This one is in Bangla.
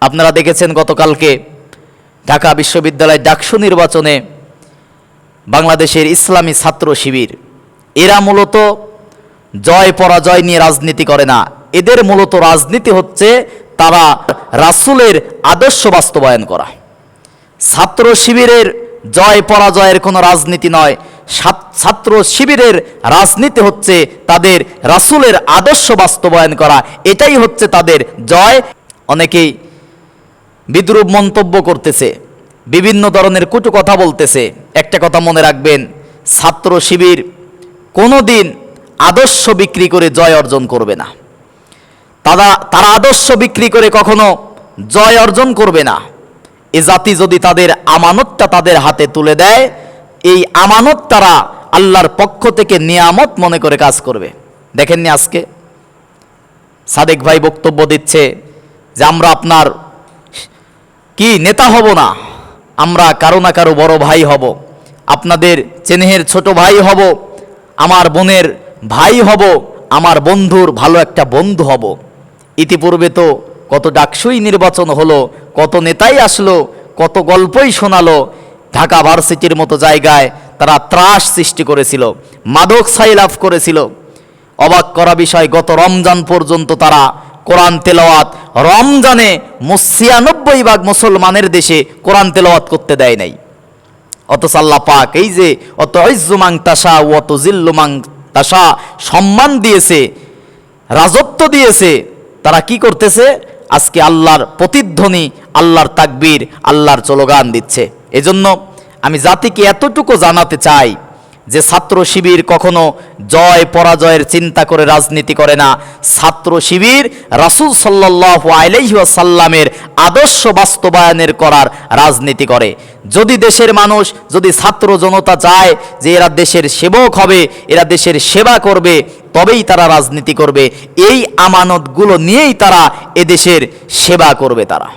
আপনারা দেখেছেন গতকালকে ঢাকা বিশ্ববিদ্যালয় ডাকসু নির্বাচনে বাংলাদেশের ইসলামী ছাত্র শিবির, এরা মূলত জয় পরাজয় নিয়ে রাজনীতি করে না। এদের মূলত রাজনীতি হচ্ছে তারা রাসূলের আদর্শ বাস্তবায়ন করা। ছাত্র শিবিরের জয় পরাজয়ের কোনো রাজনীতি নয়। ছাত্র শিবিরের রাজনীতি হচ্ছে তাদের রাসূলের আদর্শ বাস্তবায়ন করা, এটাই হচ্ছে তাদের জয়। অনেকেই বিদ্রূপ মন্তব্য করতেছে, বিভিন্ন ধরনের কটু কথা বলতেছে। একটা কথা মনে রাখবেন, ছাত্র শিবির কোনোদিন আদর্শ বিক্রি করে জয় অর্জন করবে না। তারা আদর্শ বিক্রি করে কখনো জয় অর্জন করবে না। এ জাতি যদি তাদের আমানতটা তাদের হাতে তুলে দেয়, এই আমানত তারা আল্লাহর পক্ষ থেকে নিয়ামত মনে করে কাজ করবে। দেখেননি আজকে সাদেক ভাই বক্তব্য দিচ্ছে যে আমরা আপনার কি নেতা হব না, আমরা কারো না কারো বড় ভাই হব, আপনাদের চেনেহের ছোট ভাই হব, আমার বোনের ভাই হব, আমার বন্ধুর ভালো একটা বন্ধু হব। ইতিপূর্বে তো কত ডাকসুই নির্বাচন হলো, কত নেতাই আসলো, কত গল্পই শোনালো। ঢাকা ভার্সিটির মতো জায়গায় তারা ত্রাস সৃষ্টি করেছিল, মাদক সাইলাভ করেছিল। অবাক করা বিষয়, গত রমজান পর্যন্ত তারা কোরআন তেলাওয়াত, রমজানে ৯৬% মুসলমানের দেশে কোরআন তেলাওয়াত করতে দেয় নাই। অথচ আল্লাহ পাক এই যে অত ইজ্জু মান তাশা ওয়া তুযিল্লু মান তাশা সম্মান দিয়েছে, রাজত্ব দিয়েছে, তারা কি করতেছে? আজকে আল্লাহর প্রতিধ্বনি, আল্লাহর তাকবীর, আল্লাহর স্লোগান দিচ্ছে। এজন্য আমি জাতিকে এতটুকু জানাতে চাই যে ছাত্র শিবির কখনো জয় পরাজয়ের চিন্তা করে রাজনীতি করে না। ছাত্র শিবির রাসূল সাল্লাল্লাহু আলাইহি ওয়াসাল্লামের আদর্শ বাস্তবায়নের করার রাজনীতি করে। যদি দেশের মানুষ, যদি ছাত্র জনতা চায় যে এরা দেশের সেবক হবে, এরা দেশের সেবা করবে, তবেই তারা রাজনীতি করবে। এই আমানতগুলো নিয়েই তারা এদেশের সেবা করবে তারা।